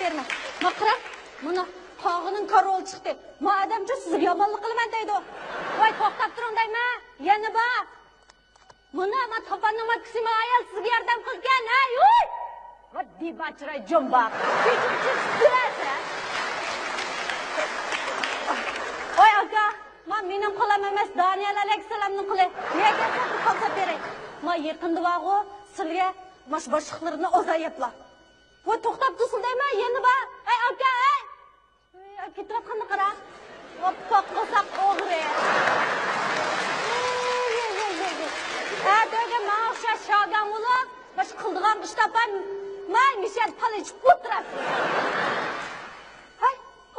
berme. Maqra, buni tog'ining korol chiqdi. Madamcha sizga yomonlik qilaman deydi. Voy, to'xtab turing deyman. Yana bor. Buni men topanning maksima ayol sizga yordam qilgan. Ay, uy! Va dibachra jumboq. Voy aka, men mening qo'lim emas, Daniel Aleyhisselamning qo'li. Nega sen qolsa beray? Men yaqinda vaqo sizga boshliqlarini ozayaplar. Voy, to'xtab tursin deyman, yana bor. Ay aka, ay! Ketayotganini qara. Voppoq qo'saq o'g'ri. Adega ma'sha shogan bo'lib, bosh qildigan ish topam. Men mishal palish o'tirib. Hay,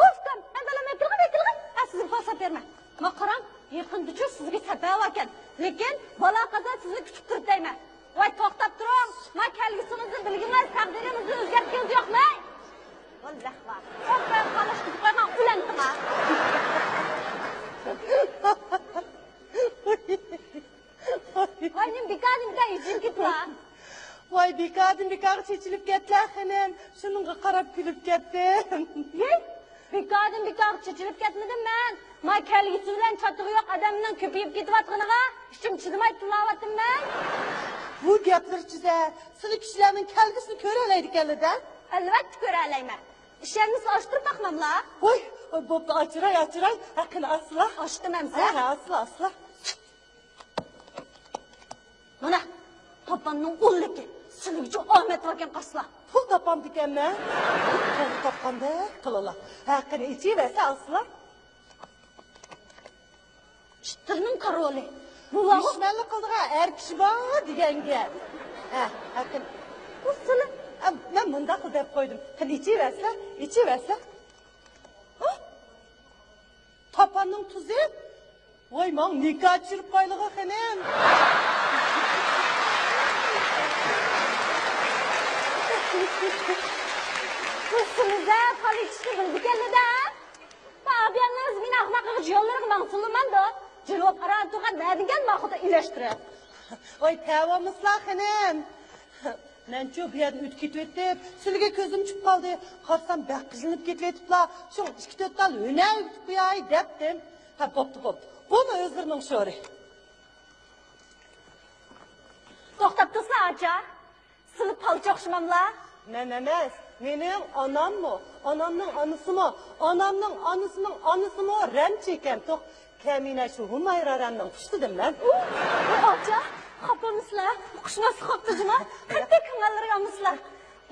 o'ftam. Men bilaman kirg'in. Sizni falsa berma. Men qaram, yaqinda sizga sabab ekan. Lekin bola qaza sizni kutib turib deyman. Voy, to'xtab turing. Men kelgisimizni bilgimay, taqdirimizni o'zgartganimiz yo'qmi? Vallah va. O'zbek qolish kutib qo'ygan ulantima. Voy, nim bikadim izin ketla. Voy, bikadim chechilib ketla xanim. Shuningga qarab kulib ketdim. Bikadim chechilib ketmadim men. Men kelgisi bilan chatig'i yo'q odamning ko'payib ketyotganiga ishim chidamay tilavatdim men. Bu gaplar ichida siz kishilarning kelgisini ko'ra oladiganlar-da? Albatta ko'ra olaman. İşlerinizi açtırıp bakmamla. Voy, bo'pti, achiray. Aql asla. Açtım emsa. Ha, asla. Mana, topanning o'lliki. Sizga Ahmet varken qasla. Pul topam deganman. Pul topganda qilala. Aql ichiversa asla. Shtirning qaroli. Bu dushmanlik qildigan er kishi bor degan gap. Ha, aql. Bu seni Ben bunda deb qo'ydim. Qil ichiversa. Topanning tuzi. Voy, men nikah chirib qo'ylig'i xanim. Sizga qolishni bilganida, Fabianning meni ahmoqqa yo'llariga ma'sulimanda, javob qaratuga nadigan ma'quda ilashtirib. Voy, tavamislar xanim. Menchu bu yerdan o'tib ketib, sizga ko'zim chiqib qoldi. Qarsam baqqizinib ketiblar. Shu 2-4 tal o'ynab o'tib qo'yay debdim. Ha, bo'pti. Buni o'zlarining sho'ri. To'xtab tursa, acha. Sizni palcha o'xshamamlar. Men emas. Mening onammi? Onamning onasimi? Onamning onasining onasimi? Ranchekan. To'q, kamina shu Humayraranning pushtidim men. Acha. Qapamızlar, uquşması qaptıcıma, qatı kınalları yamızlar.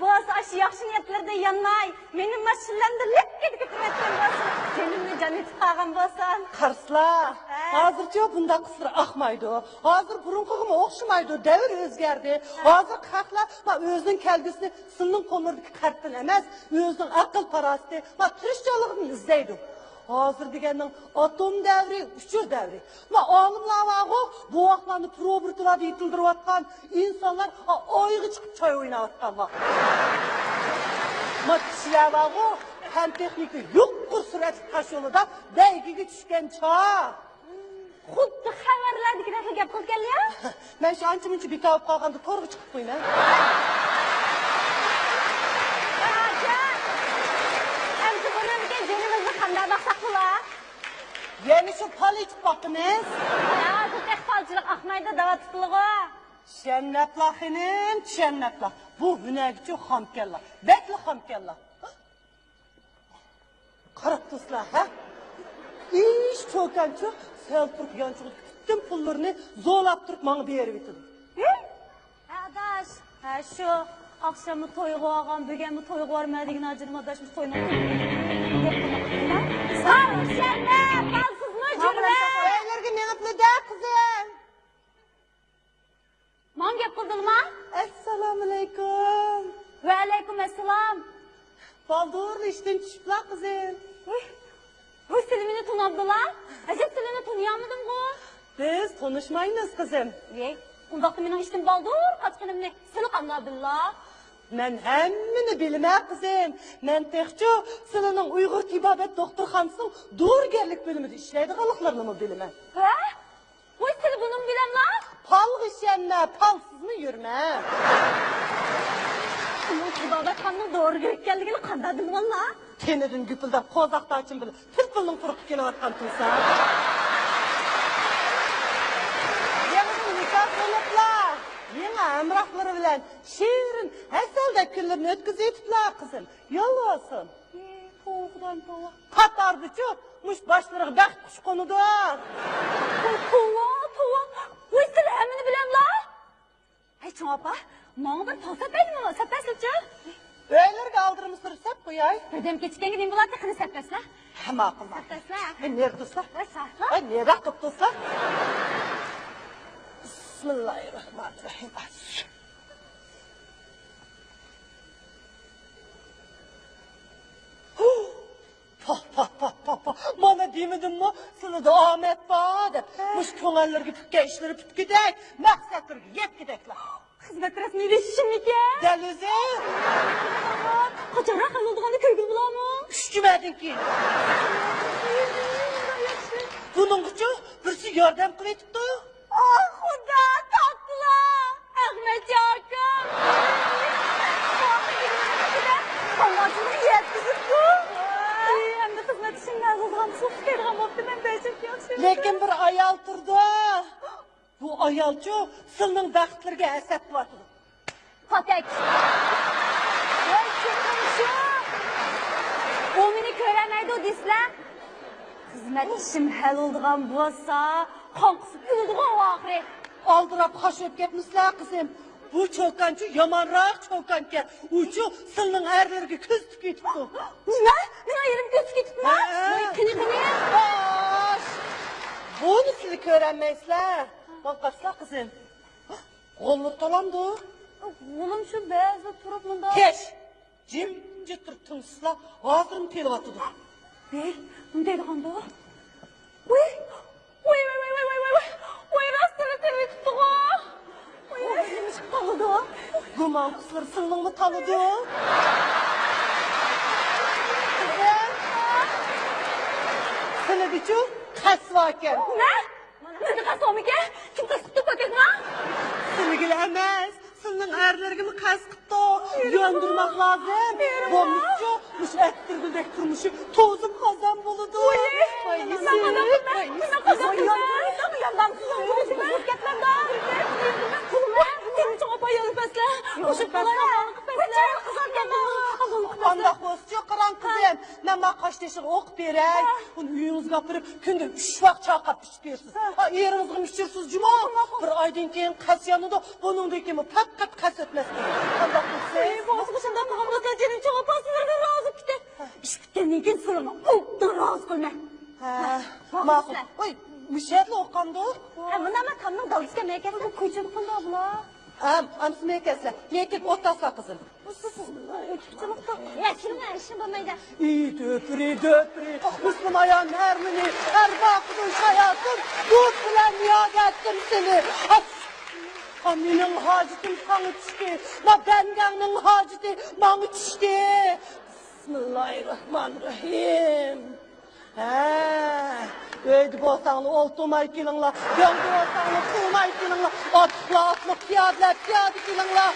Boğazı aşı yaxşı niyetlerinde yanmay, benim maşınlarımda lekket götürmekten boğazı. Benimle canı tıqağın boğazsan. Qarslar, hazırca bunda qısır axmaydı. Hazır burunqığıma oxşamaydı, devir özgerdi. Hazır qaqlar, özünün kelgisini sınның qonurdaki qartdan emas, özünün aqıl parasiti, turistçalığını izleydi. Hazır deganning atom davri, uchur davri. Va olimlar vaqo bu vaqtlarni probirtlarda yetildirayotgan insonlar oyga chiqib choy o'ynayotgan vaqt. Kishilar vaqo fan texnika yuqur suratli tosh yo'lida baygiga tushgan chog'. Xuddi xabarlardagilar gap qilganlar. Men shu ancha-muncha bekavib qolganda to'rga chiqib qo'yman. Yani şu palı içip baktınız. Ya, bu tek falcılık akmayda dava tutuluğu. Şennetla xinin, şennetla. Bu hünerci hamkella. Bekli hamkella. Karaktusla, ha? İş çoğkançı, sel turup yançılık bütün pullarını zorlap turup bana bir yere bitirdim. Adaş, şu akşamı toygu ağam, bugünmü toygu varmadıgın acırım adaşmış toyunu Sarı şerme, balsız mı cürme? Beylerge menatlı da kızım. Man gap kıldın mı? Esselamu aleyküm. Ve aleyküm esselam. Baldurlu işten çıkıp la kızım. Bu silimini tunabdılar. Acep silini tunayamadın bu. Biz konuşmayınız kızım. Ondaqda mening iştim baldur, kaçqınımni seni qanla billah. Men hemmini bilmem kızım. Men tekço senin Uygur Tibabet Doktorxanasının doğurgerlik bölümünde işleydiğalıklarını mı bilmem? Ha? Bu seni bunun bilemler? Pal işyenme, palsız mı yürüme? Senin Kudada kanının doğru görükkenligini kanda bilmem la. Tenedin güpüldep kozakta açın bile. Tırpılın kurup gene atkan tılsa. Yemizin nikah olupla. Yine emrahları bilen şiirin eselde küllerini ötküz etipla kızım. Yol olsun. Soğukdan soğuk. Katardı çok. Muş başları bak kuş konudu. Tuva. Bu istili hemini bilem la. Hey çoğapa. Mağın bir tosa benim ama sepeslice. Beyler kaldırmışsır sep koyay. Dedem geçken gideyim bular tıkını sepesle. Hem akıl var. Sepesle. Nerede tutsa? Vesat. Ay nerede akıp tutsa? Bismillahirrahmanirrahim. Pah. Bana demedin mi? Sana da Ahmet bağ dep. Muş köğellerge pükke işleri pütküdek. Maksatlarge yep gidekler. Hizmet resmiydi şimdiki. Delize. Kaçarak anıldığını köygül bulamı. Üşkümedin ki. Bunun gücü birisi yardım kıvetipti. Ah Huda tatlı. Ahmet Yakın. Anlatını yetkizip bu. Hem de hizmet için yazılgan çok kergam oldu ben beşik yok. Lekin bir ayal turdu. Bu ayalcı sılның vaqtlarga asab vardı. Patek. Vay çıkın şu. O meni köremeydi o disler. Hizmet işim hel olduğun bolsa, kankısı ülduğun ahire. Aldırap haşıp ketmişler kızım. Bu çokancı yamanrak çokanken. Ucu sılның erlerge köz tüketipti. Ne? Ben ayırım göz gittim mi? Kini. Baş. Bunu sizi öğrenmeysizler. Bak kaçlar kızım. Kolunu talamdı. Oğlum şu beyazda durup bunda. Keş. Cimci tırtımsızlar. Ağzını telip atıdı. Ne? Ne dedi kanda? Uy. Uy rastını temi tuttu o. Uy neymiş tanıdı o. Guman kızlar sılның mı tanıdı? Sana bir çok kas varken. Ne? Ne kadar somike? Kimse sıktı paket ha? Sılgılı emez. Sılның erlerge mi kas kıttı? Yöndürmek lazım. Bomuşçu, muş ettirgildek turmuşu tozum kazan buludu. Ben kazan yandan kızım. Ketler daha. Senin çok apayı öpesle. Koşup kolay Allah'ını kıpesle. Kızar kendini. Anda hoşça karan kızım. Nama kaç deşik ok berey. Bunu uyunuza kapırıp günde 3 vakt çağıp pişirirsiniz. Yerinizge müşterirsiniz cuma. Bir aydan keyin kas yanında bunun da kimi pat kas etmez. Anda kızım. Boğazı kışında kafamda senin çok apasılardan razı gitti. İş bittenden keyin sorunu. Razı kılma. Makul. Oy, müşahitli okandı. Bundan ben kamının dalıska meykesin bu kuyuculuk bunda abla. Amsı mekesle. Mekep otasa kızım. Ya kimin işin bulmaydı? İyi döpürü. Müslüm ayağın ermini, bakmış hayatım. Dur bilen niyaz ettim seni. Aminin hacitim sana düştü. Benganın haciti bana düştü. Bismillahirrahmanirrahim. Öydü bolsağını oltumay kilingla, döndü bolsağını kılmay kilingla, atlı piyadla kilingla.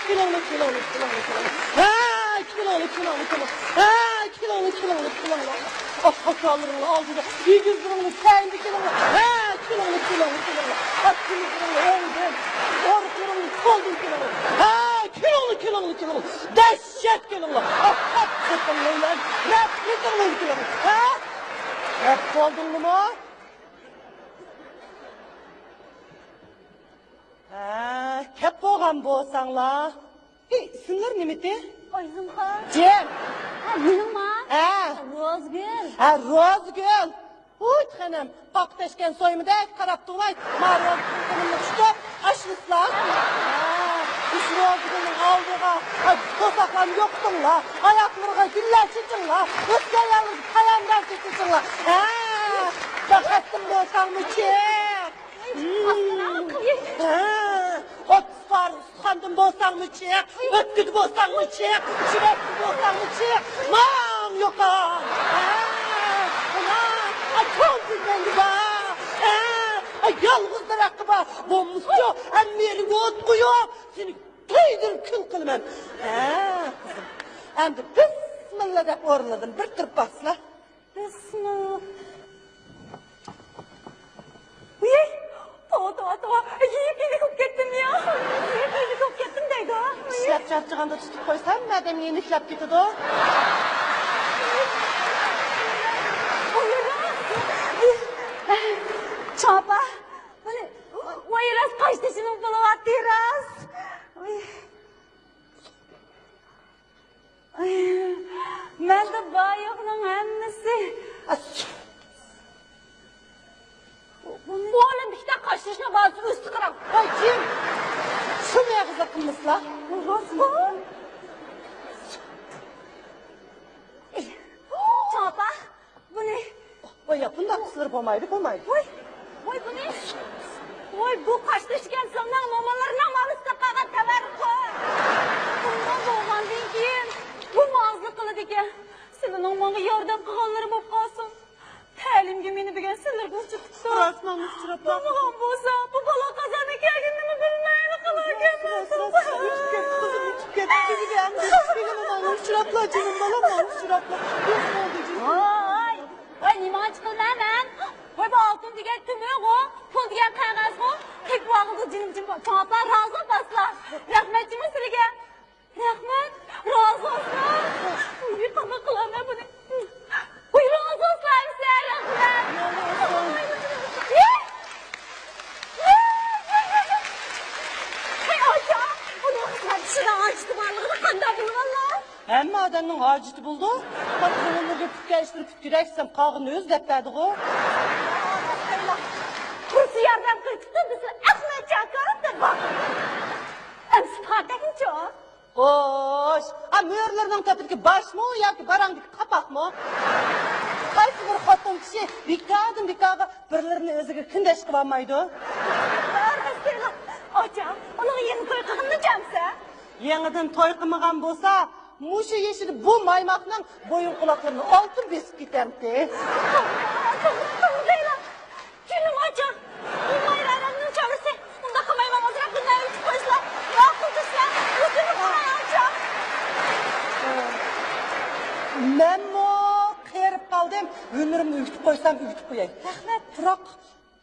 Kilingli. Kilingli. Hakalırını aldılar. Bir yüzünü kendi kilingla. Kilingli. At kilingli öldüm. Orkulunu koldum kilingli. Dehşet kilingli. At kilingli lan. Kilingli. Hep koldun mu? Kep boğan boğsanla. İsimler nemeti? Oyzum ha. Cem. Benim ha. Rozgül. Rozgül. Uy hanım, pakteşken soymuda karap tuğay. Marwan kızımın uçtu, aşlıslar. Üç Rozgül'ün aldığa, tosaklan yoktun la. Ayaklarına güller çıkın la. Üstlerleriniz kayandan çıkın la. Bakattım bolsan mı çek? Ot var, sıkandım bolsan mı çek? Ötküdü bolsan mı çek? Çilekli bolsan mı çek? Man yokan. Çok güzeldi ba. Yalnız bıraktı ba. Bomuzcu, emmerini ot koyuyor. Seni to'ydirib kun qilaman. Qizim. Endi bismillah deb o'rladim. Bir turib basla. Bismillah. Uy, to'g'ri. Yeyib ketdim ya. Yeyib ketdim deydi. Ishlab charchaganda tutib qo'ysam, madam yeniklab ketadi. Çapa, böyle o biraz kaçtı şimdi bulavatı biraz. Ben de bayıkның hemmesi. Oğlum işte kaçtışına bazı üstü kırak. Ay kim? Şu meyakıza kılmışla. Rosman. Çapa, bu ne? Oy yapın da kısırıp olmaydı. Oy bu ne? Oy bu kaçtışken senden mamalarına marısta kağa teverik koy. Bundan doğman deyken, bu mağazlı kılıdı ki. Senin olmanı yardım kağanları bop kalsın. Təlim gemini bilgen sinir kızcı tuttu. Rasman uçurapla. Mamağım boza, bu bala kazanı kendini mi bilmeyeni kılarken. Kızım uçup gitti. Benim aman uçurapla canım balam uçurapla. Nasıl oldu canım? Oy nima çıkın hemen. Oy bu altın diyen tümük o. Pul diyen kağız o. Tek bu ağızlı cinim çanaplar razı baslar. Rahmetçimiz silge. Rahmet razı olsun. Uy bana kılan ne bu ne? Uy razı olsun size rahmet. Hey hoca. Onu kısmet şuna açtı varlığını kanda bunu valla. Hem adamın haceti buldu. Bak onları pütkeştirip pütkeşsem kağını özletmedi o. Kursu yerden kırtıktı bizi Ahmet Çakar'ın da bak. Emsi kardeşin çok. Hoş. Ha mühürlerden kapıdaki baş mı ya ki barandaki kapak mı? Kaysı bir katın kişi bikağa birilerini özüge kındeş kılamaydı. Mesela hocam onun yeni toy kılınacağımsa. Yeniden toy kılmagan bolsa muşu yeşili bu maymakla boyun kulaklarını altın besip giderdi. Leyla gülüm hocam. Bu mayralarının çağırırsa bunda kamayma mazıra günler üç koysa. Ya kıldırsla yüzünü kumaya hocam. Ben o kıyarıp kaldım. Ömrümü ürkütüp koysam ürkütüp koyayım. Rahmet. Bırak.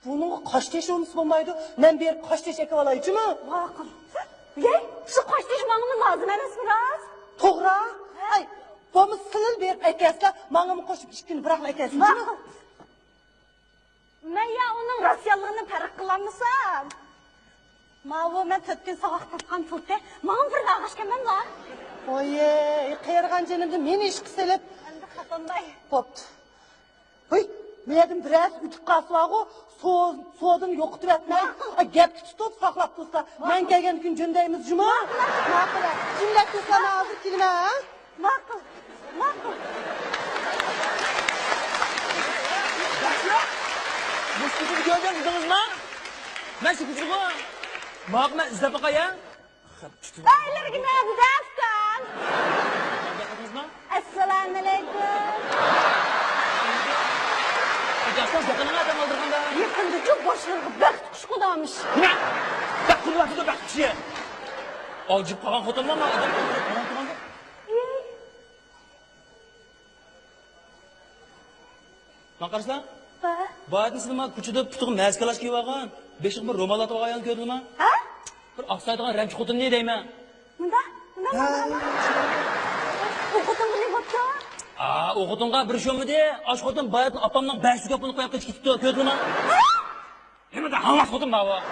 Bunun kaç yaş olmuş olmaydı? Ben bir kaç yaş ekip alayıcı mı? Bakın. Yey şu kaç düşmanımız lazım enes biraz. Toğra. Ay, bu sınır bir ekesle manımı koşup işkini bırakma ekesin. Bakın. Ben ya onun rasyallığını perik kılamışsam. Mavu ben tötken sağak tutkan tuttu. Mağın bir dağış kemem lan. Oye, kıyargan canımda meni iş kıselip. Ben de katanday. Poptu. Hıy, medim biraz ütüp kasılağı soğudun yokutup etmey. Gep tutup saklap tutsa. Ben gelgen gün cündeyimiz cuma. Makıla. Cümlet tutsa hazır kelime ha? Makıl. Bu sıkıntı gördünüz mü? Ben sıkıntı mı? Bak ben izle bakayım. Beyler gibi güzelsin. Bakadınız mı? Esselamu aleyküm. Gerçekten yakınına adam aldırganda. Yakında çok boşluğu bek kuşkudamış. Ne? Bak bunu vakti bak kişiye. Acıp kalan fotoğraflar mı? Adam aldırganda. Bak karşılar. Bu ayetini sizin küçüde putuğun mezkalaş gibi bakın. Beşik bir romalat bakayım gördün mü? Ha? Bir aksaydıgan remçi kutun ne deyim ben? Bunda? Okudun bile bakta. Okutunga bir şey mi de? Aç kutun bayatın apamdan 500 kapını koyup geçip gitti gördün mü? Ha? Hemen de havas kutun baba.